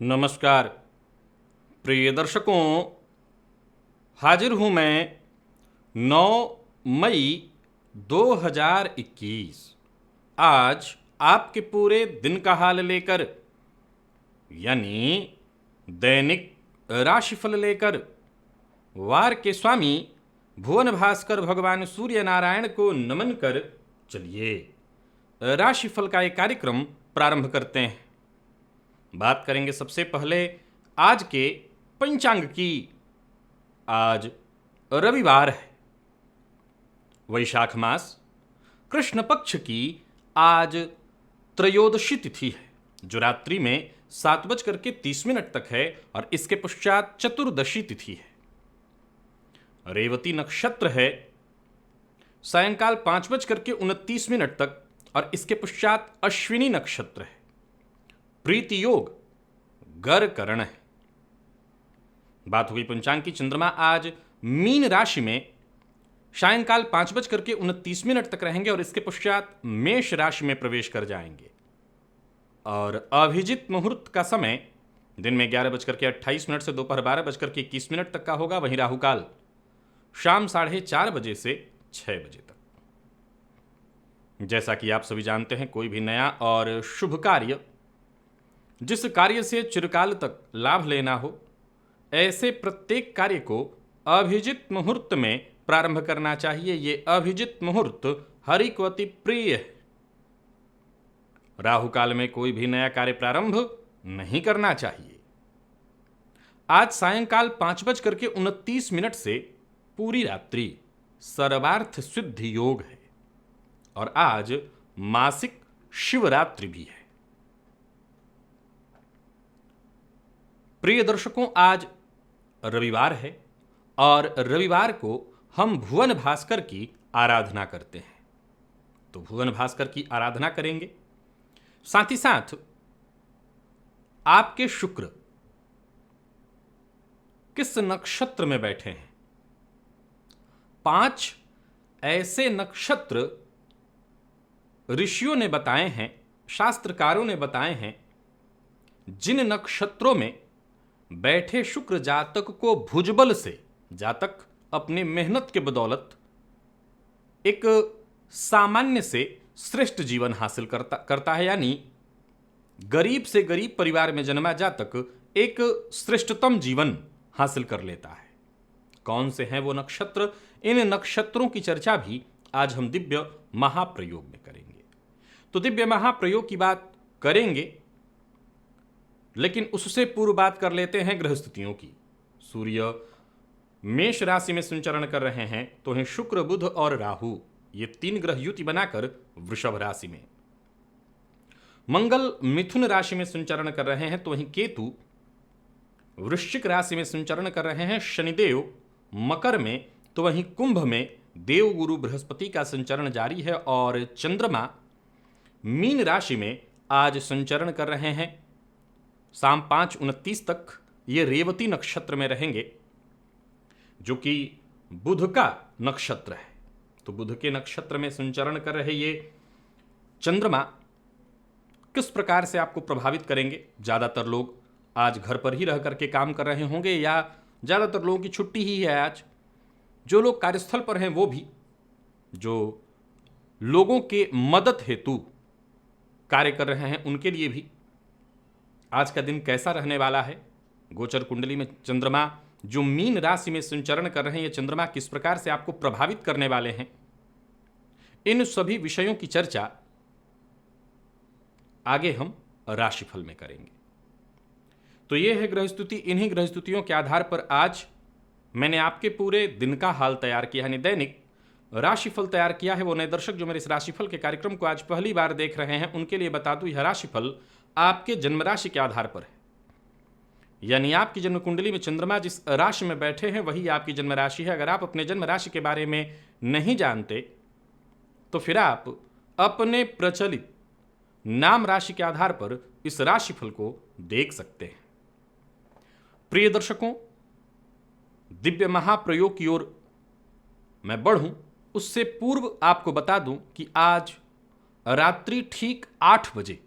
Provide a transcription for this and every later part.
नमस्कार प्रिय दर्शकों, हाजिर हूँ मैं 9 मई 2021 आज आपके पूरे दिन का हाल लेकर, यानी दैनिक राशिफल लेकर वार के स्वामी भुवन भास्कर भगवान सूर्य नारायण को नमन कर चलिए राशिफल का एक कार्यक्रम प्रारंभ करते हैं। बात करेंगे सबसे पहले आज के पंचांग की। आज रविवार है, वैशाख मास कृष्ण पक्ष की आज त्रयोदशी तिथि है, जो रात्रि में 7:30 तक है और इसके पश्चात चतुर्दशी तिथि है। रेवती नक्षत्र है सायंकाल 5:29 तक और इसके पश्चात अश्विनी नक्षत्र है। प्रीति योग गर करण है। बात हुई पंचांग की। चंद्रमा आज मीन राशि में सायंकाल 5:29 तक रहेंगे और इसके पश्चात मेष राशि में प्रवेश कर जाएंगे। और अभिजित मुहूर्त का समय दिन में 11:28 से दोपहर 12:21 तक का होगा। वहीं राहुकाल शाम 4:30 बजे से 6 बजे तक। जैसा कि आप सभी जानते हैं, कोई भी नया और शुभ कार्य, जिस कार्य से चिरकाल तक लाभ लेना हो, ऐसे प्रत्येक कार्य को अभिजित मुहूर्त में प्रारंभ करना चाहिए। ये अभिजित मुहूर्त हरि को अति प्रिय है। राहु काल में कोई भी नया कार्य प्रारंभ नहीं करना चाहिए। आज सायंकाल 5:29 से पूरी रात्रि सर्वार्थ सिद्धि योग है और आज मासिक शिवरात्रि भी है। प्रिय दर्शकों, आज रविवार है और रविवार को हम भुवन भास्कर की आराधना करते हैं, तो भुवन भास्कर की आराधना करेंगे। साथ ही साथ आपके शुक्र किस नक्षत्र में बैठे हैं, 5 ऐसे नक्षत्र ऋषियों ने बताए हैं, शास्त्रकारों ने बताए हैं, जिन नक्षत्रों में बैठे शुक्र जातक को भुजबल से, जातक अपनी मेहनत के बदौलत एक सामान्य से श्रेष्ठ जीवन हासिल करता है। यानी गरीब से गरीब परिवार में जन्मा जातक एक श्रेष्ठतम जीवन हासिल कर लेता है। कौन से हैं वो नक्षत्र? इन नक्षत्रों की चर्चा भी आज हम दिव्य महाप्रयोग में करेंगे। तो दिव्य महाप्रयोग की बात करेंगे, लेकिन उससे पूर्व बात कर लेते हैं ग्रह स्थितियों की। सूर्य मेष राशि में संचरण कर रहे हैं, तो हैं शुक्र, बुध और राहु, ये 3 ग्रह युति बनाकर वृषभ राशि में। मंगल मिथुन राशि में संचरण कर रहे हैं, तो वहीं केतु वृश्चिक राशि में संचरण कर रहे हैं। शनिदेव मकर में, तो वहीं कुंभ में देव गुरु बृहस्पति का संचरण जारी है। और चंद्रमा मीन राशि में आज संचरण कर रहे हैं। शाम 5:29 तक ये रेवती नक्षत्र में रहेंगे, जो कि बुध का नक्षत्र है। तो बुध के नक्षत्र में संचरण कर रहे ये चंद्रमा किस प्रकार से आपको प्रभावित करेंगे? ज़्यादातर लोग आज घर पर ही रह करके काम कर रहे होंगे, या ज़्यादातर लोगों की छुट्टी ही है आज। जो लोग कार्यस्थल पर हैं वो भी, जो लोगों के मदद हेतु कार्य कर रहे हैं उनके लिए भी आज का दिन कैसा रहने वाला है? गोचर कुंडली में चंद्रमा जो मीन राशि में संचरण कर रहे हैं, ये चंद्रमा किस प्रकार से आपको प्रभावित करने वाले हैं, इन सभी विषयों की चर्चा आगे हम राशिफल में करेंगे। तो ये है ग्रह स्थिति। इन्हीं ग्रह स्थितियों के आधार पर आज मैंने आपके पूरे दिन का हाल तैयार किया, यानी दैनिक राशिफल तैयार किया है। वो नए दर्शक जो मेरे इस राशिफल के कार्यक्रम को आज पहली बार देख रहे हैं, उनके लिए बता दूं, यह राशिफल आपके जन्म राशि के आधार पर है। यानी आपकी जन्म कुंडली में चंद्रमा जिस राशि में बैठे हैं वही आपकी जन्म राशि है। अगर आप अपने जन्म राशि के बारे में नहीं जानते, तो फिर आप अपने प्रचलित नाम राशि के आधार पर इस राशिफल को देख सकते हैं। प्रिय दर्शकों, दिव्य महाप्रयोग की ओर मैं बढ़ूं उससे पूर्व आपको बता दूं कि आज रात्रि ठीक 8 बजे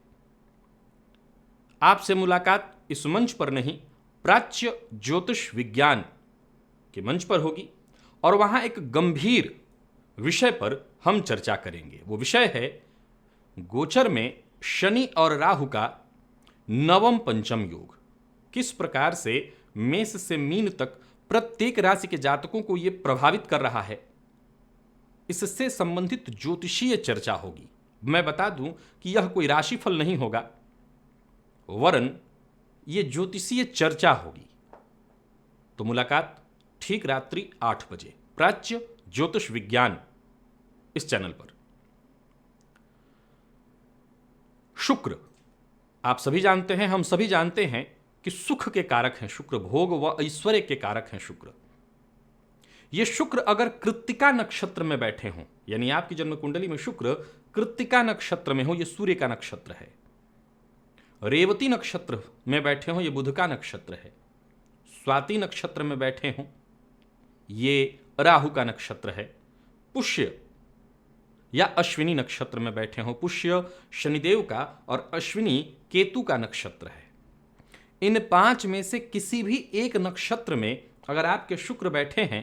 आपसे मुलाकात इस मंच पर नहीं, प्राच्य ज्योतिष विज्ञान के मंच पर होगी और वहां एक गंभीर विषय पर हम चर्चा करेंगे। वो विषय है गोचर में शनि और राहु का नवम पंचम योग। किस प्रकार से मेष से मीन तक प्रत्येक राशि के जातकों को यह प्रभावित कर रहा है, इससे संबंधित ज्योतिषीय चर्चा होगी। मैं बता दूं कि यह कोई राशिफल नहीं होगा, वरन यह ज्योतिषीय चर्चा होगी। तो मुलाकात ठीक रात्रि 8 बजे प्राच्य ज्योतिष विज्ञान इस चैनल पर। शुक्र, आप सभी जानते हैं, हम सभी जानते हैं कि सुख के कारक हैं शुक्र, भोग व ऐश्वर्य के कारक हैं शुक्र। ये शुक्र अगर कृत्तिका नक्षत्र में बैठे हों, यानी आपकी जन्म कुंडली में शुक्र कृत्तिका नक्षत्र में हो, ये सूर्य का नक्षत्र है। रेवती नक्षत्र में बैठे हों, ये बुध का नक्षत्र है। स्वाति नक्षत्र में बैठे हों, ये राहु का नक्षत्र है। पुष्य या अश्विनी नक्षत्र में बैठे हों, पुष्य शनिदेव का और अश्विनी केतु का नक्षत्र है। इन 5 में से किसी भी एक नक्षत्र में अगर आपके शुक्र बैठे हैं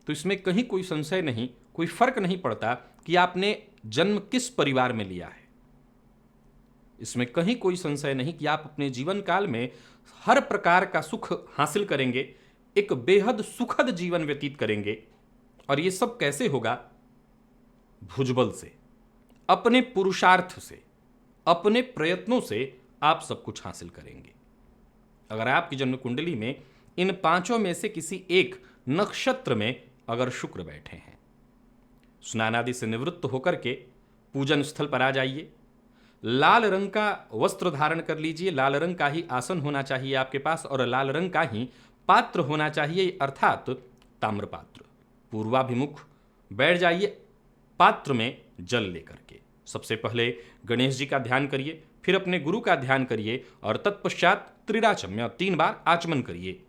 तो इसमें कहीं कोई संशय नहीं, कोई फर्क नहीं पड़ता कि आपने जन्म किस परिवार में लिया है। इसमें कहीं कोई संशय नहीं कि आप अपने जीवन काल में हर प्रकार का सुख हासिल करेंगे, एक बेहद सुखद जीवन व्यतीत करेंगे। और यह सब कैसे होगा? भुजबल से, अपने पुरुषार्थ से, अपने प्रयत्नों से आप सब कुछ हासिल करेंगे। अगर आपकी जन्म कुंडली में इन 5 में से किसी एक नक्षत्र में अगर शुक्र बैठे हैं, स्नान आदि से निवृत्त होकर के पूजन स्थल पर आ जाइए। लाल रंग का वस्त्र धारण कर लीजिए, लाल रंग का ही आसन होना चाहिए आपके पास और लाल रंग का ही पात्र होना चाहिए, अर्थात ताम्र पात्र। पूर्वाभिमुख बैठ जाइए, पात्र में जल लेकर के। सबसे पहले गणेश जी का ध्यान करिए, फिर अपने गुरु का ध्यान करिए और तत्पश्चात त्रिराचम्य 3 बार आचमन करिए।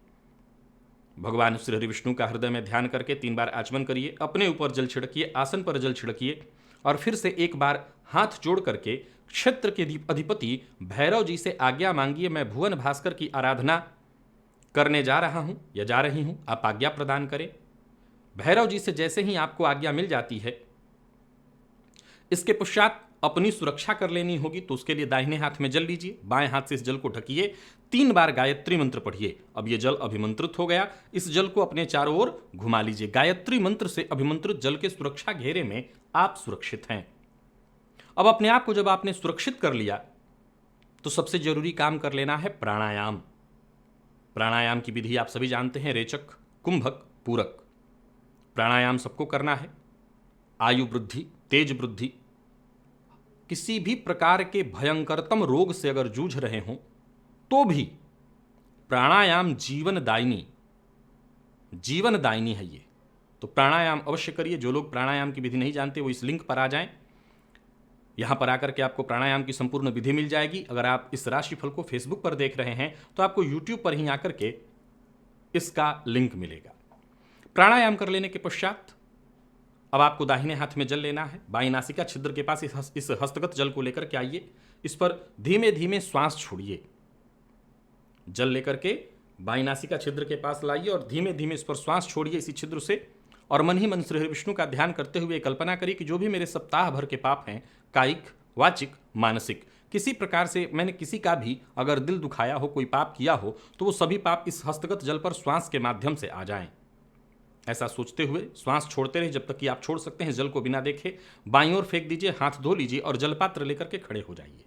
भगवान श्री हरि विष्णु का हृदय में ध्यान करके 3 बार आचमन करिए, अपने ऊपर जल छिड़किए, आसन पर जल छिड़किए और फिर से 1 बार हाथ जोड़ करके क्षेत्र के अधिपति भैरव जी से आज्ञा मांगिए। मैं भुवन भास्कर की आराधना करने जा रहा हूं या जा रही हूं, आप आज्ञा प्रदान करें। भैरव जी से जैसे ही आपको आज्ञा मिल जाती है, इसके पश्चात अपनी सुरक्षा कर लेनी होगी, तो उसके लिए दाहिने हाथ में जल लीजिए, बाएं हाथ से इस जल को ढकिए, 3 बार गायत्री मंत्र पढ़िए। अब यह जल अभिमंत्रित हो गया, इस जल को अपने चारों ओर घुमा लीजिए। गायत्री मंत्र से अभिमंत्रित जल के सुरक्षा घेरे में आप सुरक्षित हैं। अब अपने आप को जब आपने सुरक्षित कर लिया तो सबसे जरूरी काम कर लेना है प्राणायाम। प्राणायाम की विधि आप सभी जानते हैं, रेचक, कुंभक, पूरक। प्राणायाम सबको करना है। आयु वृद्धि, तेज वृद्धि, किसी भी प्रकार के भयंकरतम रोग से अगर जूझ रहे हों तो भी प्राणायाम जीवनदायिनी है ये। तो प्राणायाम अवश्य करिए। जो लोग प्राणायाम की विधि नहीं जानते वो इस लिंक पर आ जाएं, यहां पर आकर के आपको प्राणायाम की संपूर्ण विधि मिल जाएगी। अगर आप इस राशिफल को फेसबुक पर देख रहे हैं तो आपको यूट्यूब पर ही आकर के इसका लिंक मिलेगा। प्राणायाम कर लेने के पश्चात अब आपको दाहिने हाथ में जल लेना है, बाईं नासिका छिद्र के पास इस हस्तगत जल को लेकर के आइए, इस पर धीमे धीमे श्वास छोड़िए। जल लेकर के बाईं नासिका छिद्र के पास लाइए और धीमे धीमे इस पर श्वास छोड़िए इसी छिद्र से, और मन ही मन श्री हरि विष्णु का ध्यान करते हुए कल्पना करिए कि जो भी मेरे सप्ताह भर के पाप हैं, कायिक, वाचिक, मानसिक, किसी प्रकार से मैंने किसी का भी अगर दिल दुखाया हो, कोई पाप किया हो, तो वो सभी पाप इस हस्तगत जल पर श्वास के माध्यम से आ जाएं। ऐसा सोचते हुए श्वास छोड़ते रहे जब तक कि आप छोड़ सकते हैं। जल को बिना देखे बाईं ओर फेंक दीजिए, हाथ धो लीजिए और जलपात्र लेकर के खड़े हो जाइए।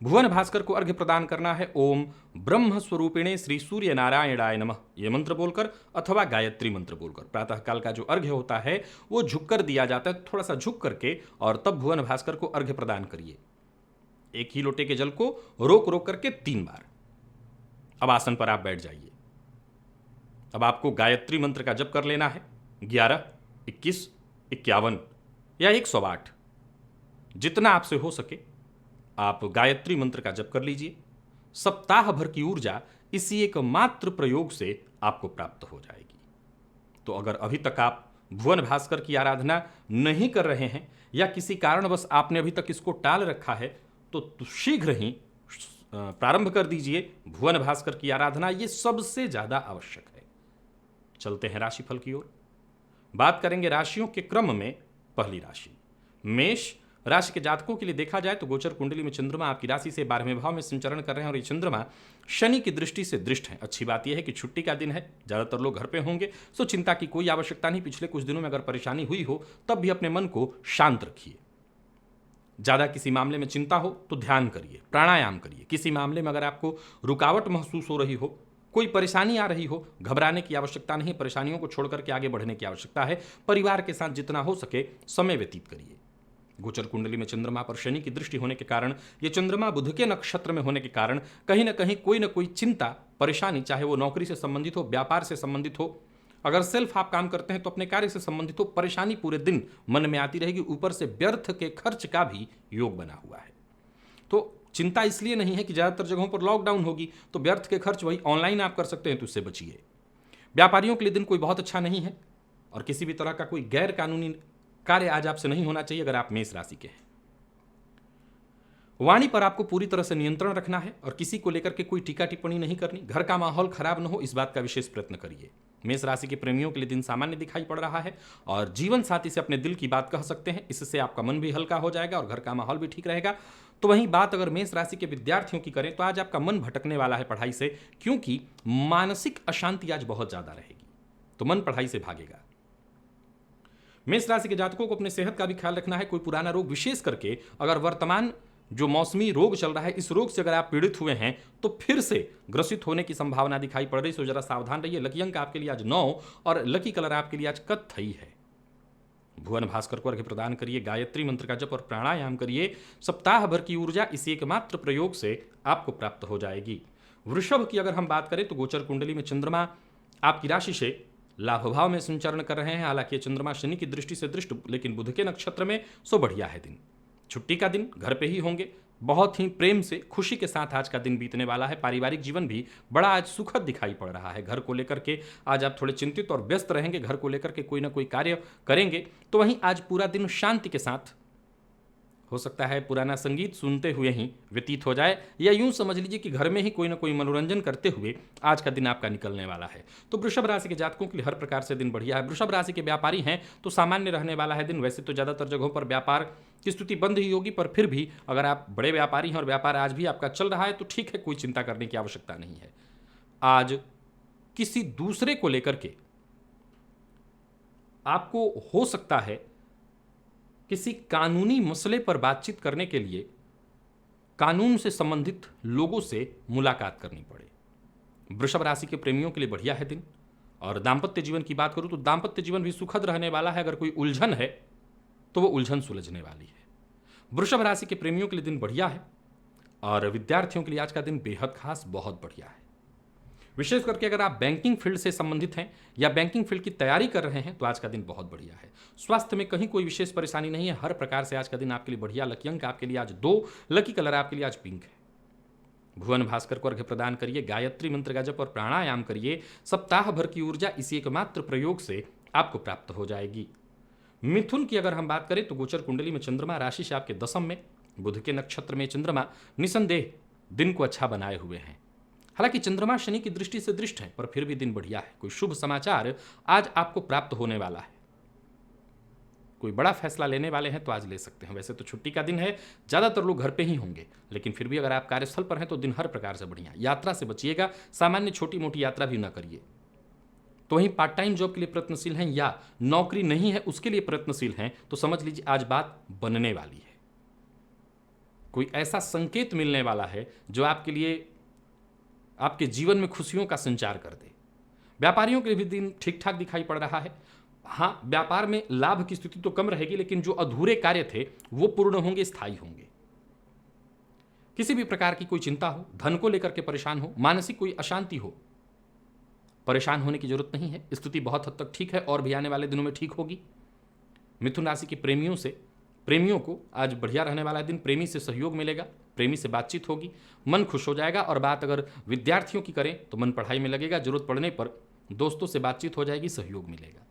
भुवन भास्कर को अर्घ्य प्रदान करना है। ओम ब्रह्म स्वरूपिणे श्री सूर्य नारायणाय नमः, ये मंत्र बोलकर अथवा गायत्री मंत्र बोलकर। प्रातःकाल का जो अर्घ्य होता है वो झुककर दिया जाता है, थोड़ा सा झुक करके, और तब भुवन भास्कर को अर्घ्य प्रदान करिए। 1 ही लोटे के जल को रोक रोक करके 3 बार। अब आसन पर आप बैठ जाइए। अब आपको गायत्री मंत्र का जप कर लेना है। 11, 21, 51 या 108, जितना आपसे हो सके आप गायत्री मंत्र का जप कर लीजिए। सप्ताह भर की ऊर्जा इसी एक मात्र प्रयोग से आपको प्राप्त हो जाएगी। तो अगर अभी तक आप भुवन भास्कर की आराधना नहीं कर रहे हैं या किसी कारणवश आपने अभी तक इसको टाल रखा है, तो शीघ्र ही प्रारंभ कर दीजिए। भुवन भास्कर की आराधना ये सबसे ज़्यादा आवश्यक है। चलते हैं राशिफल की ओर। बात करेंगे राशियों के क्रम में। पहली राशि मेष राशि के जातकों के लिए देखा जाए तो गोचर कुंडली में चंद्रमा आपकी राशि से 12वें भाव में संचरण कर रहे हैं और ये चंद्रमा शनि की दृष्टि से दृष्ट है। अच्छी बात यह है कि छुट्टी का दिन है, ज़्यादातर लोग घर पे होंगे, सो चिंता की कोई आवश्यकता नहीं। पिछले कुछ दिनों में अगर परेशानी हुई हो तब भी अपने मन को शांत रखिए। ज़्यादा किसी मामले में चिंता हो तो ध्यान करिए, प्राणायाम करिए। किसी मामले में अगर आपको रुकावट महसूस हो रही हो, कोई परेशानी आ रही हो, घबराने की आवश्यकता नहीं। परेशानियों को छोड़कर के आगे बढ़ने की आवश्यकता है। परिवार के साथ जितना हो सके समय व्यतीत करिए। गोचर कुंडली में चंद्रमा पर शनि की दृष्टि होने के कारण, ये चंद्रमा बुध के नक्षत्र में होने के कारण कहीं ना कहीं कोई ना कोई चिंता, परेशानी, चाहे वो नौकरी से संबंधित हो, व्यापार से संबंधित हो, अगर सेल्फ आप काम करते हैं तो अपने कार्य से संबंधित हो, परेशानी पूरे दिन मन में आती रहेगी। ऊपर से व्यर्थ के खर्च का भी योग बना हुआ है। तो चिंता इसलिए नहीं है कि ज़्यादातर जगहों पर लॉकडाउन होगी तो व्यर्थ के खर्च वही ऑनलाइन आप कर सकते हैं, तो उससे बचिए। व्यापारियों के लिए दिन कोई बहुत अच्छा नहीं है और किसी भी तरह का कोई गैर कानूनी कार्य आज आपसे नहीं होना चाहिए अगर आप मेष राशि के हैं। वाणी पर आपको पूरी तरह से नियंत्रण रखना है और किसी को लेकर के कोई टीका टिप्पणी नहीं करनी। घर का माहौल खराब न हो, इस बात का विशेष प्रयत्न करिए। मेष राशि के प्रेमियों के लिए दिन सामान्य दिखाई पड़ रहा है और जीवन साथी से अपने दिल की बात कह सकते हैं। इससे आपका मन भी हल्का हो जाएगा और घर का माहौल भी ठीक रहेगा। तो वहीं बात अगर मेष राशि के विद्यार्थियों की करें तो आज आपका मन भटकने वाला है पढ़ाई से, क्योंकि मानसिक अशांति आज बहुत ज्यादा रहेगी, तो मन पढ़ाई से भागेगा। मेष राशि के जातकों को अपने सेहत का भी ख्याल रखना है। कोई पुराना रोग, विशेष करके अगर वर्तमान जो मौसमी रोग चल रहा है, इस रोग से अगर आप पीड़ित हुए हैं तो फिर से ग्रसित होने की संभावना दिखाई पड़ रही है, तो जरा सावधान रहिए। लकी अंक आपके लिए आज 9 और लकी कलर आपके लिए आज कत्थई है। भुवन भास्कर को अर्घ्य प्रदान करिए, गायत्री मंत्र का जप और प्राणायाम करिए। सप्ताह भर की ऊर्जा इसी एकमात्र प्रयोग से आपको प्राप्त हो जाएगी। वृषभ की अगर हम बात करें तो गोचर कुंडली में चंद्रमा आपकी राशि से लाभ भाव में संचरण कर रहे हैं। हालांकि चंद्रमा शनि की दृष्टि से दृष्ट, लेकिन बुध के नक्षत्र में, सो बढ़िया है दिन। छुट्टी का दिन, घर पे ही होंगे। बहुत ही प्रेम से, खुशी के साथ आज का दिन बीतने वाला है। पारिवारिक जीवन भी बड़ा आज सुखद दिखाई पड़ रहा है। घर को लेकर के आज आप थोड़े चिंतित और व्यस्त रहेंगे। घर को लेकर के कोई ना कोई कार्य करेंगे। तो वहीं आज पूरा दिन शांति के साथ, हो सकता है पुराना संगीत सुनते हुए ही व्यतीत हो जाए, या यूं समझ लीजिए कि घर में ही कोई ना कोई मनोरंजन करते हुए आज का दिन आपका निकलने वाला है। तो वृषभ राशि के जातकों के लिए हर प्रकार से दिन बढ़िया है। वृषभ राशि के व्यापारी हैं तो सामान्य रहने वाला है दिन। वैसे तो ज़्यादातर जगहों पर व्यापार की स्थिति बंद ही होगी, पर फिर भी अगर आप बड़े व्यापारी हैं और व्यापार आज भी आपका चल रहा है तो ठीक है, कोई चिंता करने की आवश्यकता नहीं है। आज किसी दूसरे को लेकर के आपको हो सकता है किसी कानूनी मसले पर बातचीत करने के लिए कानून से संबंधित लोगों से मुलाकात करनी पड़े। वृषभ राशि के प्रेमियों के लिए बढ़िया है दिन। और दाम्पत्य जीवन की बात करूं तो दाम्पत्य जीवन भी सुखद रहने वाला है। अगर कोई उलझन है तो वो उलझन सुलझने वाली है। वृषभ राशि के प्रेमियों के लिए दिन बढ़िया है और विद्यार्थियों के लिए आज का दिन बेहद खास, बहुत बढ़िया है। विशेष करके अगर आप बैंकिंग फील्ड से संबंधित हैं या बैंकिंग फील्ड की तैयारी कर रहे हैं तो आज का दिन बहुत बढ़िया है। स्वास्थ्य में कहीं कोई विशेष परेशानी नहीं है। हर प्रकार से आज का दिन आपके लिए बढ़िया। लकी अंक आपके लिए आज 2, लकी कलर आपके लिए आज पिंक है। भुवन भास्कर को अर्घ्य प्रदान करिए, गायत्री मंत्र का जप और प्राणायाम करिए। सप्ताह भर की ऊर्जा इसी एकमात्र प्रयोग से आपको प्राप्त हो जाएगी। मिथुन की अगर हम बात करें तो गोचर कुंडली में चंद्रमा राशि से आपके 10वें में, बुध के नक्षत्र में चंद्रमा निसंदेह दिन को अच्छा बनाए हुए हैं। हालांकि चंद्रमा शनि की दृष्टि से दृष्ट है, पर फिर भी दिन बढ़िया है। कोई शुभ समाचार आज आपको प्राप्त होने वाला है। कोई बड़ा फैसला लेने वाले हैं तो आज ले सकते हैं। वैसे तो छुट्टी का दिन है, ज़्यादातर लोग घर पे ही होंगे, लेकिन फिर भी अगर आप कार्यस्थल पर हैं तो दिन हर प्रकार से बढ़िया। यात्रा से बचिएगा, सामान्य छोटी मोटी यात्रा भी ना करिए। तो वहीं पार्ट टाइम जॉब के लिए प्रयत्नशील हैं या नौकरी नहीं है उसके लिए प्रयत्नशील हैं तो समझ लीजिए आज बात बनने वाली है। कोई ऐसा संकेत मिलने वाला है जो आपके लिए, आपके जीवन में खुशियों का संचार कर दे। व्यापारियों के लिए भी दिन ठीक ठाक दिखाई पड़ रहा है। हाँ, व्यापार में लाभ की स्थिति तो कम रहेगी, लेकिन जो अधूरे कार्य थे वो पूर्ण होंगे, स्थायी होंगे। किसी भी प्रकार की कोई चिंता हो, धन को लेकर के परेशान हो, मानसिक कोई अशांति हो, परेशान होने की जरूरत नहीं है। स्थिति बहुत हद तक ठीक है और भी आने वाले दिनों में ठीक होगी। मिथुन राशि के प्रेमियों को आज बढ़िया रहने वाला दिन। प्रेमी से सहयोग मिलेगा, प्रेमी से बातचीत होगी, मन खुश हो जाएगा। और बात अगर विद्यार्थियों की करें तो मन पढ़ाई में लगेगा। जरूरत पड़ने पर दोस्तों से बातचीत हो जाएगी, सहयोग मिलेगा।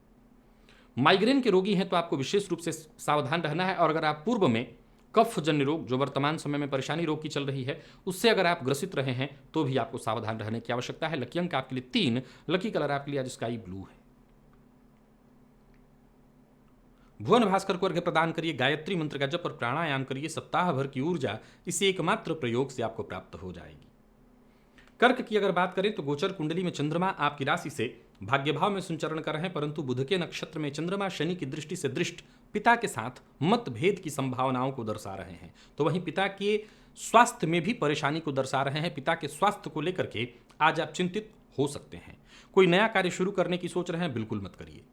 माइग्रेन के रोगी हैं तो आपको विशेष रूप से सावधान रहना है। और अगर आप पूर्व में कफ जन्य रोग जो वर्तमान समय में परेशानी रोग की चल रही है, उससे अगर आप ग्रसित रहे हैं तो भी आपको सावधान रहने की आवश्यकता है। लकी अंक आपके लिए 3, लकी कलर आपके लिए आज स्काई ब्लू है। भुवन भास्कर को अर्घ्य प्रदान करिए, गायत्री मंत्र का जप और प्राणायाम करिए। सप्ताह भर की ऊर्जा इसी एकमात्र प्रयोग से आपको प्राप्त हो जाएगी। कर्क की अगर बात करें तो गोचर कुंडली में चंद्रमा आपकी राशि से भाग्य भाव में संचरण कर रहे हैं, परंतु बुध के नक्षत्र में चंद्रमा शनि की दृष्टि से दृष्ट पिता के साथ मतभेद की संभावनाओं को दर्शा रहे हैं। तो वहीं पिता के स्वास्थ्य में भी परेशानी को दर्शा रहे हैं। पिता के स्वास्थ्य को लेकर के आज आप चिंतित हो सकते हैं। कोई नया कार्य शुरू करने की सोच रहे हैं, बिल्कुल मत करिए।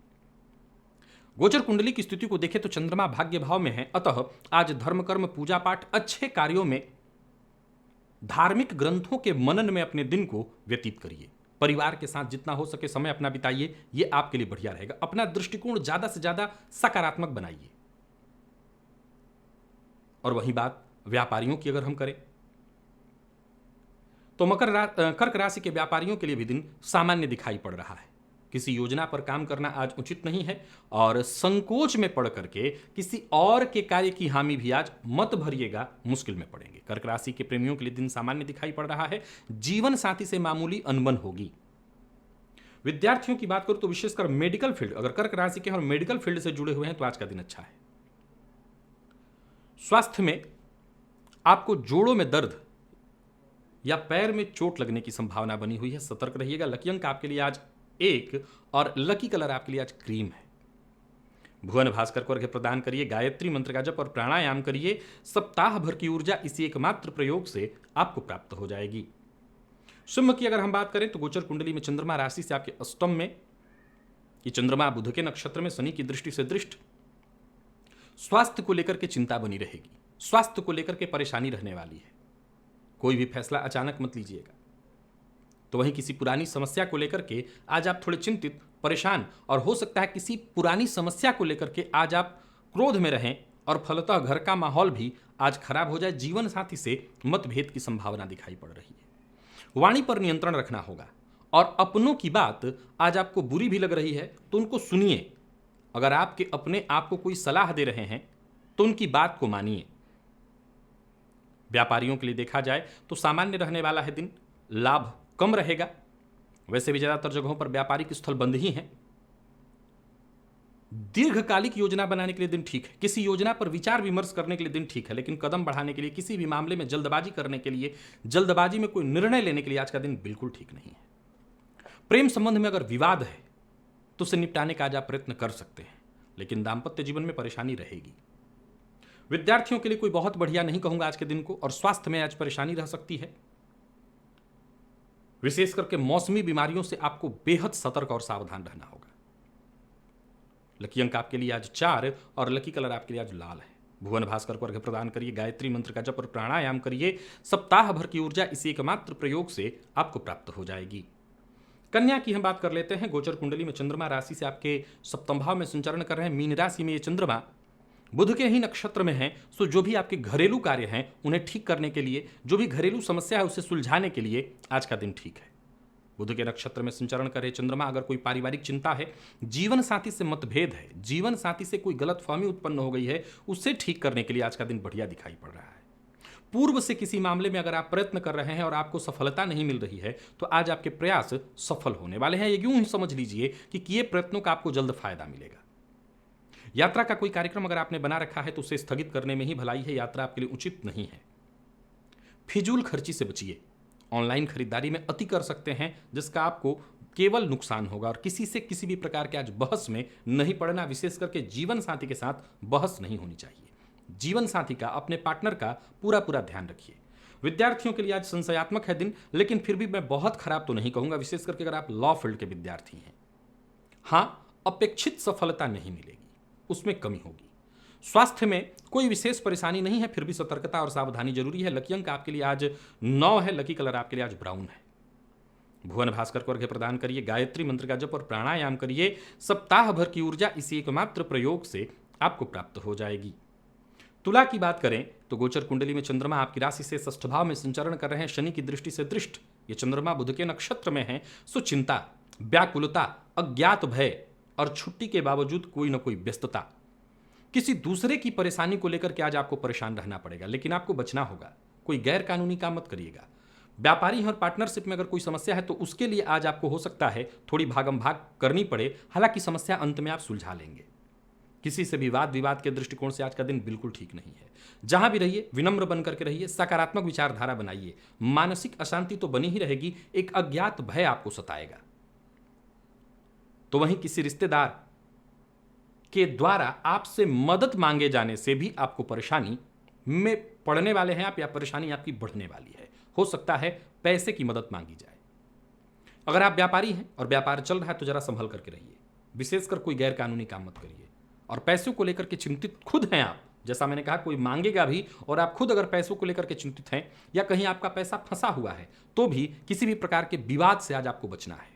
गोचर कुंडली की स्थिति को देखें तो चंद्रमा भाग्य भाव में है, अतः आज धर्म कर्म पूजा पाठ अच्छे कार्यों में, धार्मिक ग्रंथों के मनन में अपने दिन को व्यतीत करिए। परिवार के साथ जितना हो सके समय अपना बिताइए, यह आपके लिए बढ़िया रहेगा। अपना दृष्टिकोण ज्यादा से ज्यादा सकारात्मक बनाइए। और वही बात व्यापारियों की अगर हम करें तो कर्क राशि के व्यापारियों के लिए भी दिन सामान्य दिखाई पड़ रहा है। किसी योजना पर काम करना आज उचित नहीं है और संकोच में पड़ करके किसी और के कार्य की हामी भी आज मत भरिएगा, मुश्किल में पड़ेंगे। कर्क राशि के प्रेमियों के लिए दिन सामान्य दिखाई पड़ रहा है। जीवन साथी से मामूली अनबन होगी। विद्यार्थियों की बात करूं तो विशेषकर मेडिकल फील्ड, अगर कर्क राशि के और मेडिकल फील्ड से जुड़े हुए हैं तो आज का दिन अच्छा है। स्वास्थ्य में आपको जोड़ों में दर्द या पैर में चोट लगने की संभावना बनी हुई है, सतर्क रहिएगा। लकी अंक आपके लिए आज 1 और लकी कलर आपके लिए आज क्रीम है। भुवन भास्कर को अर्घ्य प्रदान करिए, गायत्री मंत्र का जप और प्राणायाम करिए। सप्ताह भर की ऊर्जा इसी एकमात्र प्रयोग से आपको प्राप्त हो जाएगी। सिंह की अगर हम बात करें तो गोचर कुंडली में चंद्रमा राशि से आपके अष्टम में, ये चंद्रमा बुध के नक्षत्र में शनि की दृष्टि से दृष्ट, स्वास्थ्य को लेकर के चिंता बनी रहेगी। स्वास्थ्य को लेकर के परेशानी रहने वाली है। कोई भी फैसला अचानक मत लीजिएगा। तो वहीं किसी पुरानी समस्या को लेकर के आज आप थोड़े चिंतित, परेशान, और हो सकता है किसी पुरानी समस्या को लेकर के आज आप क्रोध में रहें और फलतः घर का माहौल भी आज खराब हो जाए। जीवन साथी से मतभेद की संभावना दिखाई पड़ रही है। वाणी पर नियंत्रण रखना होगा और अपनों की बात आज आपको बुरी भी लग रही है तो उनको सुनिए। अगर आपके अपने आपको कोई सलाह दे रहे हैं तो उनकी बात को मानिए। व्यापारियों के लिए देखा जाए तो सामान्य रहने वाला है दिन, लाभ कम रहेगा। वैसे भी ज्यादातर जगहों पर व्यापारिक स्थल बंद ही हैं। दीर्घकालिक योजना बनाने के लिए दिन ठीक है। किसी योजना पर विचार विमर्श करने के लिए दिन ठीक है, लेकिन कदम बढ़ाने के लिए, किसी भी मामले में जल्दबाजी करने के लिए, जल्दबाजी में कोई निर्णय लेने के लिए आज का दिन बिल्कुल ठीक नहीं है। प्रेम संबंध में अगर विवाद है तो उसे निपटाने का आज आप प्रयत्न कर सकते हैं, लेकिन दाम्पत्य जीवन में परेशानी रहेगी। विद्यार्थियों के लिए कोई बहुत बढ़िया नहीं कहूंगा आज के दिन को, और स्वास्थ्य में आज परेशानी रह सकती है। विशेष करके मौसमी बीमारियों से आपको बेहद सतर्क और सावधान रहना होगा। लकी अंक आपके लिए आज 4 और लकी कलर आपके लिए आज लाल है। भुवन भास्कर को अर्घ्य प्रदान करिए, गायत्री मंत्र का जप और प्राणायाम करिए। सप्ताह भर की ऊर्जा इसी एकमात्र प्रयोग से आपको प्राप्त हो जाएगी। कन्या की हम बात कर लेते हैं। गोचर कुंडली में चंद्रमा राशि से आपके सप्तम भाव में संचरण कर रहे हैं। मीन राशि में ये चंद्रमा बुध के ही नक्षत्र में है। सो जो भी आपके घरेलू कार्य हैं उन्हें ठीक करने के लिए, जो भी घरेलू समस्या है उसे सुलझाने के लिए आज का दिन ठीक है। बुध के नक्षत्र में संचरण करे चंद्रमा, अगर कोई पारिवारिक चिंता है, जीवन साथी से मतभेद है, जीवन साथी से कोई गलतफहमी उत्पन्न हो गई है, उससे ठीक करने के लिए आज का दिन बढ़िया दिखाई पड़ रहा है। पूर्व से किसी मामले में अगर आप प्रयत्न कर रहे हैं और आपको सफलता नहीं मिल रही है तो आज आपके प्रयास सफल होने वाले हैं। यूं ही समझ लीजिए कि किए प्रयत्नों का आपको जल्द फायदा मिलेगा। यात्रा का कोई कार्यक्रम अगर आपने बना रखा है तो उसे स्थगित करने में ही भलाई है। यात्रा आपके लिए उचित नहीं है। फिजूल खर्ची से बचिए। ऑनलाइन खरीदारी में अति कर सकते हैं जिसका आपको केवल नुकसान होगा, और किसी से किसी भी प्रकार के आज बहस में नहीं पड़ना। विशेष करके जीवन साथी के साथ बहस नहीं होनी चाहिए। जीवन साथी का, अपने पार्टनर का पूरा ध्यान रखिए। विद्यार्थियों के लिए आज संशयात्मक है दिन, लेकिन फिर भी मैं बहुत खराब तो नहीं कहूंगा, विशेष करके अगर आप लॉ फील्ड के विद्यार्थी हैं। हां, अपेक्षित सफलता नहीं मिलेगी, उसमें कमी होगी। स्वास्थ्य में कोई विशेष परेशानी नहीं है, फिर भी सतर्कता और सावधानी जरूरी है। लकी अंक आपके लिए आज 9 है। लकी कलर आपके लिए आज ब्राउन है। भुवन भास्कर को अर्घ्य प्रदान करिए, गायत्री मंत्र का जप और प्राणायाम करिए। सप्ताह भर की ऊर्जा इसी एकमात्र प्रयोग से आपको प्राप्त हो जाएगी। तुला की बात करें तो गोचर कुंडली में चंद्रमा आपकी राशि से षष्ठ भाव में संचरण कर रहे हैं। शनि की दृष्टि से दृष्ट ये चंद्रमा बुध के नक्षत्र में है। सो चिंता, व्याकुलता, अज्ञात भय और छुट्टी के बावजूद कोई न कोई व्यस्तता, किसी दूसरे की परेशानी को लेकर के आज आपको परेशान रहना पड़ेगा, लेकिन आपको बचना होगा। कोई गैर कानूनी काम मत करिएगा। व्यापारी और पार्टनरशिप में अगर कोई समस्या है तो उसके लिए आज आपको हो सकता है थोड़ी भागम भाग करनी पड़े, हालांकि समस्या अंत में आप सुलझा लेंगे। किसी से भी वाद विवाद के दृष्टिकोण से आज का दिन बिल्कुल ठीक नहीं है। जहां भी रहिए विनम्र बन करके रहिए, सकारात्मक विचारधारा बनाइए। मानसिक अशांति तो बनी ही रहेगी, एक अज्ञात भय आपको सताएगा। तो वहीं किसी रिश्तेदार के द्वारा आपसे मदद मांगे जाने से भी आपको परेशानी में पड़ने वाले हैं आप, या परेशानी आपकी बढ़ने वाली है। हो सकता है पैसे की मदद मांगी जाए। अगर आप व्यापारी हैं और व्यापार चल रहा है तो जरा संभल करके रहिए, विशेषकर कोई गैर कानूनी काम मत करिए। और पैसों को लेकर के चिंतित खुद हैं आप, जैसा मैंने कहा कोई मांगेगा भी, और आप खुद अगर पैसों को लेकर के चिंतित हैं या कहीं आपका पैसा फंसा हुआ है तो भी किसी भी प्रकार के विवाद से आज आपको बचना है।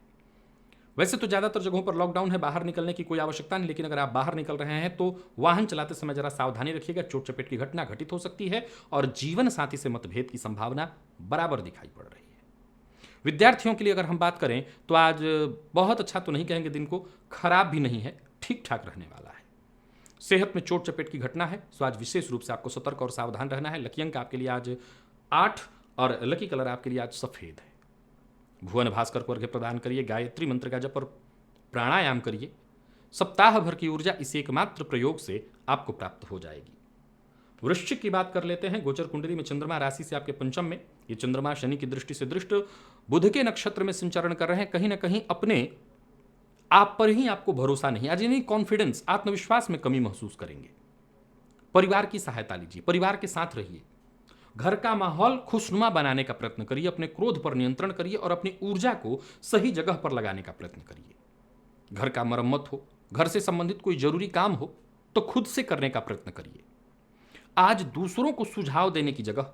वैसे तो ज्यादातर जगहों पर लॉकडाउन है, बाहर निकलने की कोई आवश्यकता नहीं, लेकिन अगर आप बाहर निकल रहे हैं तो वाहन चलाते समय जरा सावधानी रखिएगा। चोट चपेट की घटना घटित हो सकती है और जीवन साथी से मतभेद की संभावना बराबर दिखाई पड़ रही है। विद्यार्थियों के लिए अगर हम बात करें तो आज बहुत अच्छा तो नहीं कहेंगे दिन को, खराब भी नहीं है, ठीक ठाक रहने वाला है। सेहत में चोट चपेट की घटना है, तो आज विशेष रूप से आपको सतर्क और सावधान रहना है। लकी अंक आपके लिए आज 8 और लकी कलर आपके लिए आज सफेद है। भुवन भास्कर को अर्घ्य प्रदान करिए, गायत्री मंत्र का जप और प्राणायाम करिए। सप्ताह भर की ऊर्जा इस एकमात्र प्रयोग से आपको प्राप्त हो जाएगी। वृश्चिक की बात कर लेते हैं। गोचर कुंडली में चंद्रमा राशि से आपके पंचम में, ये चंद्रमा शनि की दृष्टि से दृष्ट बुध के नक्षत्र में संचरण कर रहे हैं। कहीं ना कहीं अपने आप पर ही आपको भरोसा नहीं, आज यानी कॉन्फिडेंस, आत्मविश्वास में कमी महसूस करेंगे। परिवार की सहायता लीजिए, परिवार के साथ रहिए, घर का माहौल खुशनुमा बनाने का प्रयत्न करिए, अपने क्रोध पर नियंत्रण करिए और अपनी ऊर्जा को सही जगह पर लगाने का प्रयत्न करिए। घर का मरम्मत हो, घर से संबंधित कोई जरूरी काम हो तो खुद से करने का प्रयत्न करिए। आज दूसरों को सुझाव देने की जगह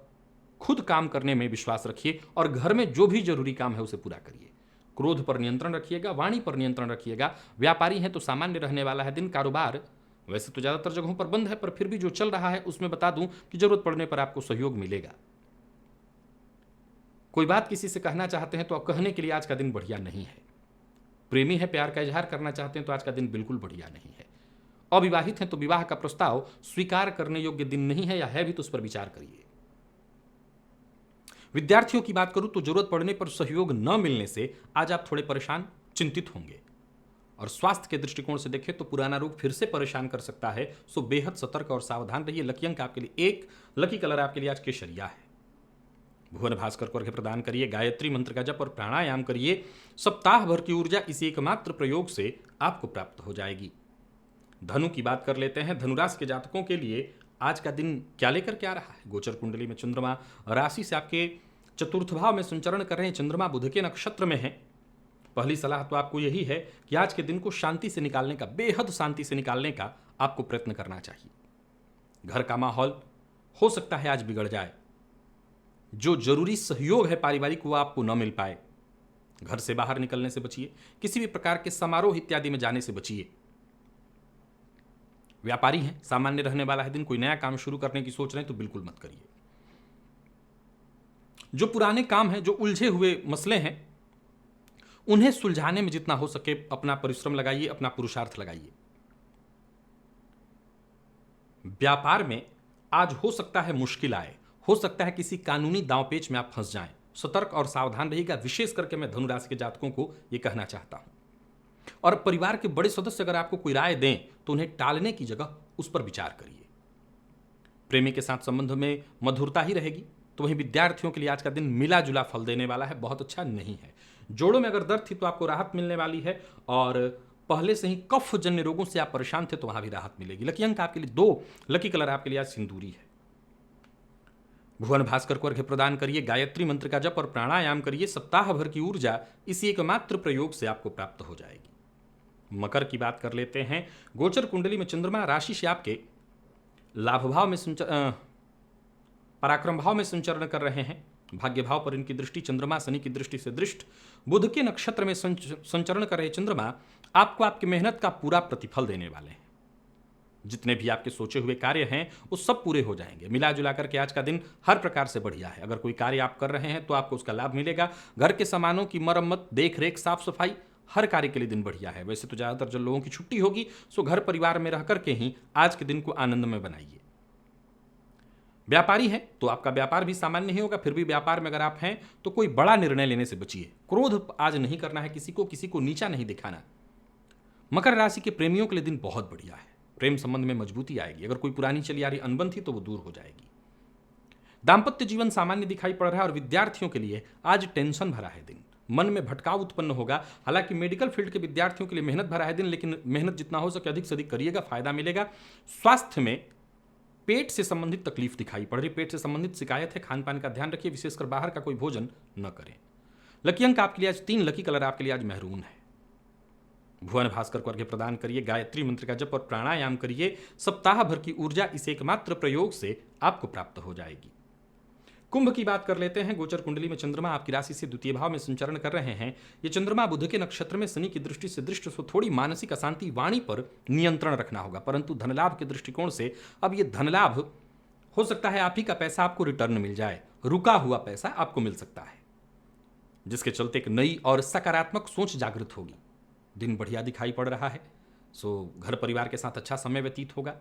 खुद काम करने में विश्वास रखिए और घर में जो भी जरूरी काम है उसे पूरा करिए। क्रोध पर नियंत्रण रखिएगा, वाणी पर नियंत्रण रखिएगा। व्यापारी हैं तो सामान्य रहने वाला है दिन। कारोबार वैसे तो ज्यादातर जगहों पर बंद है, पर फिर भी जो चल रहा है उसमें बता दूं कि जरूरत पड़ने पर आपको सहयोग मिलेगा। कोई बात किसी से कहना चाहते हैं तो आप कहने के लिए आज का दिन बढ़िया नहीं है। प्रेमी है, प्यार का इजहार करना चाहते हैं तो आज का दिन बिल्कुल बढ़िया नहीं है। अविवाहित हैं तो विवाह का प्रस्ताव स्वीकार करने योग्य दिन नहीं है, या है भी तो उस पर विचार करिए। विद्यार्थियों की बात करूं तो जरूरत पड़ने पर सहयोग न मिलने से आज आप थोड़े परेशान चिंतित होंगे। और स्वास्थ्य के दृष्टिकोण से देखें तो पुराना रोग फिर से परेशान कर सकता है, सो बेहद सतर्क और सावधान रहिए। लकी अंक आपके लिए 1, लकी कलर आपके लिए आज केसरिया है। भुवन भास्कर को अर्घ्य प्रदान करिए, गायत्री मंत्र का जप और प्राणायाम करिए। सप्ताह भर की ऊर्जा इसी एकमात्र प्रयोग से आपको प्राप्त हो जाएगी। धनु की बात कर लेते हैं। धनुराशि के जातकों के लिए आज का दिन क्या लेकर के आ रहा है। गोचर कुंडली में चंद्रमा राशि से आपके चतुर्थ भाव में संचरण कर रहे हैं। चंद्रमा बुध के नक्षत्र में है। पहली सलाह तो आपको यही है कि आज के दिन को शांति से निकालने का, बेहद शांति से निकालने का आपको प्रयत्न करना चाहिए। घर का माहौल हो सकता है आज बिगड़ जाए, जो जरूरी सहयोग है पारिवारिक वो आपको न मिल पाए। घर से बाहर निकलने से बचिए, किसी भी प्रकार के समारोह इत्यादि में जाने से बचिए। व्यापारी हैं, सामान्य रहने वाला है दिन। कोई नया काम शुरू करने की सोच रहे हैं तो बिल्कुल मत करिए। जो पुराने काम हैं, जो उलझे हुए मसले हैं, उन्हें सुलझाने में जितना हो सके अपना परिश्रम लगाइए, अपना पुरुषार्थ लगाइए। व्यापार में आज हो सकता है मुश्किल आए, हो सकता है किसी कानूनी दांवपेच में आप फंस जाएं। सतर्क और सावधान रहिएगा। विशेष करके मैं धनुराशि के जातकों को यह कहना चाहता हूं। और परिवार के बड़े सदस्य अगर आपको कोई राय दें तो उन्हें टालने की जगह उस पर विचार करिए। प्रेमी के साथ संबंध में मधुरता ही रहेगी। तो वहीं विद्यार्थियों के लिए आज का दिन मिला जुला फल देने वाला है, बहुत अच्छा नहीं है। जोड़ों में अगर दर्द थी तो आपको राहत मिलने वाली है, और पहले से ही कफ जन्य रोगों से आप परेशान थे तो वहां भी राहत मिलेगी। लकी अंक आपके लिए 2, लकी कलर आपके लिए आज सिंदूरी है। भुवन भास्कर को अर्घ्य प्रदान करिए, गायत्री मंत्र का जप और प्राणायाम करिए। सप्ताह भर की ऊर्जा इसी एकमात्र प्रयोग से आपको प्राप्त हो जाएगी। मकर की बात कर लेते हैं। गोचर कुंडली में चंद्रमा राशि से आपके लाभ भाव में पराक्रम भाव में संचरण कर रहे हैं। भाग्य भाव पर इनकी दृष्टि चंद्रमा शनि की दृष्टि से दृष्ट बुध के नक्षत्र में संचरण कर रहे चंद्रमा आपको आपकी मेहनत का पूरा प्रतिफल देने वाले हैं। जितने भी आपके सोचे हुए कार्य हैं वो सब पूरे हो जाएंगे। मिला जुला करके आज का दिन हर प्रकार से बढ़िया है। अगर कोई कार्य आप कर रहे हैं तो आपको उसका लाभ मिलेगा। घर के सामानों की मरम्मत, देख रेख, साफ सफाई हर कार्य के लिए दिन बढ़िया है। वैसे तो ज़्यादातर जब लोगों की छुट्टी होगी सो घर परिवार में रह करके ही आज के दिन को आनंदमय बनाइए। व्यापारी हैं तो आपका व्यापार भी सामान्य ही होगा, फिर भी व्यापार में अगर आप हैं तो कोई बड़ा निर्णय लेने से बचिए। क्रोध आज नहीं करना है, किसी को नीचा नहीं दिखाना। मकर राशि के प्रेमियों के लिए दिन बहुत बढ़िया है। प्रेम संबंध में मजबूती आएगी। अगर कोई पुरानी चली आ रही अनबन थी तो वो दूर हो जाएगी। दाम्पत्य जीवन सामान्य दिखाई पड़ रहा है और विद्यार्थियों के लिए आज टेंशन भरा है दिन। मन में भटकाव उत्पन्न होगा। हालांकि मेडिकल फील्ड के विद्यार्थियों के लिए मेहनत भरा है दिन, लेकिन मेहनत जितना हो सके अधिक से अधिक करिएगा, फायदा मिलेगा। स्वास्थ्य में पेट से संबंधित तकलीफ दिखाई पड़ रही, पेट से संबंधित शिकायत है। खान पान का ध्यान रखिए, विशेषकर बाहर का कोई भोजन न करें। लकी अंक आपके लिए आज 3, लकी कलर आपके लिए आज महरून है। भुवन भास्कर को अर्घ्य प्रदान करिए, गायत्री मंत्र का जप और प्राणायाम करिए। सप्ताह भर की ऊर्जा इस एकमात्र प्रयोग से आपको प्राप्त हो जाएगी। कुंभ की बात कर लेते हैं। गोचर कुंडली में चंद्रमा आपकी राशि से द्वितीय भाव में संचरण कर रहे हैं। ये चंद्रमा बुध के नक्षत्र में शनि की दृष्टि से दृष्ट, सो थोड़ी मानसिक अशांति, वाणी पर नियंत्रण रखना होगा। परंतु धनलाभ के दृष्टिकोण से अब ये धनलाभ हो सकता है आप ही का पैसा आपको रिटर्न मिल जाए, रुका हुआ पैसा आपको मिल सकता है, जिसके चलते एक नई और सकारात्मक सोच जागृत होगी। दिन बढ़िया दिखाई पड़ रहा है, सो घर परिवार के साथ अच्छा समय व्यतीत होगा।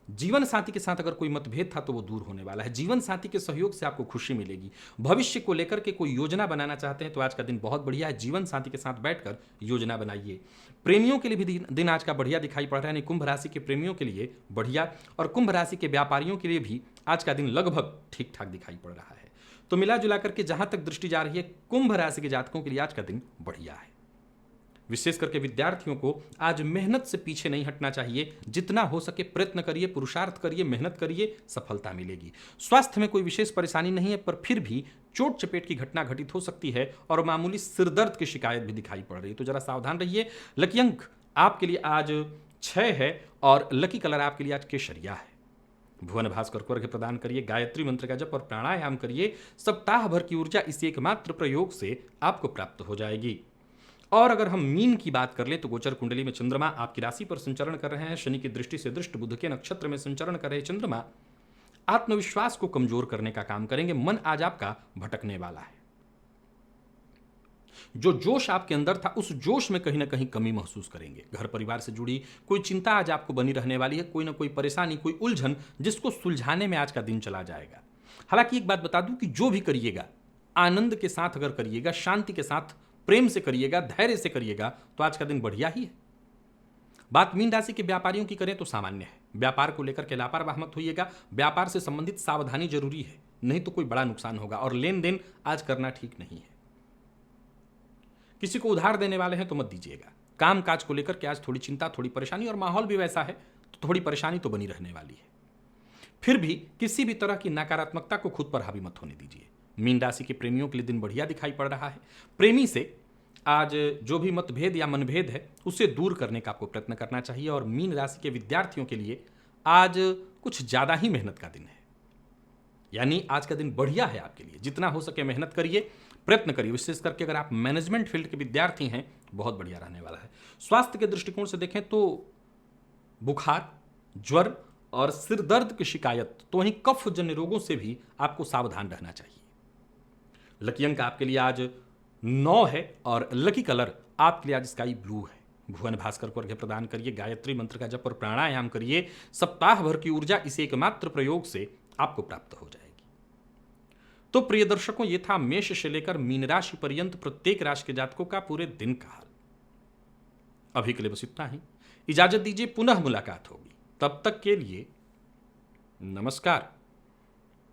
जीवन साथी के साथ अगर कोई मतभेद था तो वो दूर होने वाला है। जीवन साथी के सहयोग से आपको खुशी मिलेगी। भविष्य को लेकर के कोई योजना बनाना चाहते हैं तो आज का दिन बहुत बढ़िया है। जीवन साथी के साथ बैठकर योजना बनाइए। प्रेमियों के लिए भी दिन आज का बढ़िया दिखाई पड़ रहा है, यानी कुंभ राशि के प्रेमियों के लिए बढ़िया, और कुंभ राशि के व्यापारियों के लिए भी आज का दिन लगभग ठीक ठाक दिखाई पड़ रहा है। तो मिला जुला करके जहां तक दृष्टि जा रही है, कुंभ राशि के जातकों के लिए आज का दिन बढ़िया है। विशेष करके विद्यार्थियों को आज मेहनत से पीछे नहीं हटना चाहिए। जितना हो सके प्रयत्न करिए, पुरुषार्थ करिए, मेहनत करिए, सफलता मिलेगी। स्वास्थ्य में कोई विशेष परेशानी नहीं है, पर फिर भी चोट चपेट की घटना घटित हो सकती है और मामूली सिरदर्द की शिकायत भी दिखाई पड़ रही है, तो जरा सावधान रहिए। लकी अंक आपके लिए आज 6 है और लकी कलर आपके लिए आज केसरिया है। भुवन भास्कर को अर्घ्य प्रदान करिए, गायत्री मंत्र का जप और प्राणायाम करिए। सप्ताह भर की ऊर्जा इस एकमात्र प्रयोग से आपको प्राप्त हो जाएगी। और अगर हम मीन की बात कर ले तो गोचर कुंडली में चंद्रमा आपकी राशि पर संचरण कर रहे हैं। शनि की दृष्टि से दृष्ट, बुध के नक्षत्र में संचरण कर रहे चंद्रमा आत्मविश्वास को कमजोर करने का काम करेंगे। मन आज आपका भटकने वाला है। जो जोश आपके अंदर था उस जोश में कहीं ना कहीं कमी महसूस करेंगे। घर परिवार से जुड़ी कोई चिंता आज आपको बनी रहने वाली है, कोई ना कोई परेशानी, कोई उलझन, जिसको सुलझाने में आज का दिन चला जाएगा। हालांकि एक बात बता दूं कि जो भी करिएगा आनंद के साथ अगर करिएगा, शांति के साथ, प्रेम से करिएगा, धैर्य से करिएगा तो आज का दिन बढ़िया ही है। बात मीन राशि के व्यापारियों की करें तो सामान्य है। व्यापार को लेकर के लापरवाह मत होइएगा। व्यापार से संबंधित सावधानी जरूरी है, नहीं तो कोई बड़ा नुकसान होगा। और लेन देन आज करना ठीक नहीं है। किसी को उधार देने वाले हैं तो मत दीजिएगा। काम काज को लेकर के आज थोड़ी चिंता, थोड़ी परेशानी, और माहौल भी वैसा है तो थोड़ी परेशानी तो बनी रहने वाली है। फिर भी किसी भी तरह की नकारात्मकता को खुद पर हावी मत होने दीजिए। मीन राशि के प्रेमियों के लिए दिन बढ़िया दिखाई पड़ रहा है। प्रेमी से आज जो भी मतभेद या मनभेद है उसे दूर करने का आपको प्रयत्न करना चाहिए। और मीन राशि के विद्यार्थियों के लिए आज कुछ ज़्यादा ही मेहनत का दिन है, यानी आज का दिन बढ़िया है आपके लिए। जितना हो सके मेहनत करिए, प्रयत्न करिए। विशेष करके अगर आप मैनेजमेंट फील्ड के विद्यार्थी हैं, बहुत बढ़िया रहने वाला है। स्वास्थ्य के दृष्टिकोण से देखें तो बुखार, ज्वर और सिर दर्द की शिकायत, तो वहीं कफ जन्य रोगों से भी आपको सावधान रहना चाहिए। लकी अंक आपके लिए आज 9 है और लकी कलर आपके लिए आज स्काई ब्लू है। भुवन भास्कर को अर्घ्य प्रदान करिए, गायत्री मंत्र का जप और प्राणायाम करिए। सप्ताह भर की ऊर्जा इस एकमात्र प्रयोग से आपको प्राप्त हो जाएगी। तो प्रिय दर्शकों, ये था मेष से लेकर मीन राशि पर्यंत प्रत्येक राशि के जातकों का पूरे दिन का हाल। अभी के लिए बस इतना ही। इजाजत दीजिए, पुनः मुलाकात होगी। तब तक के लिए नमस्कार।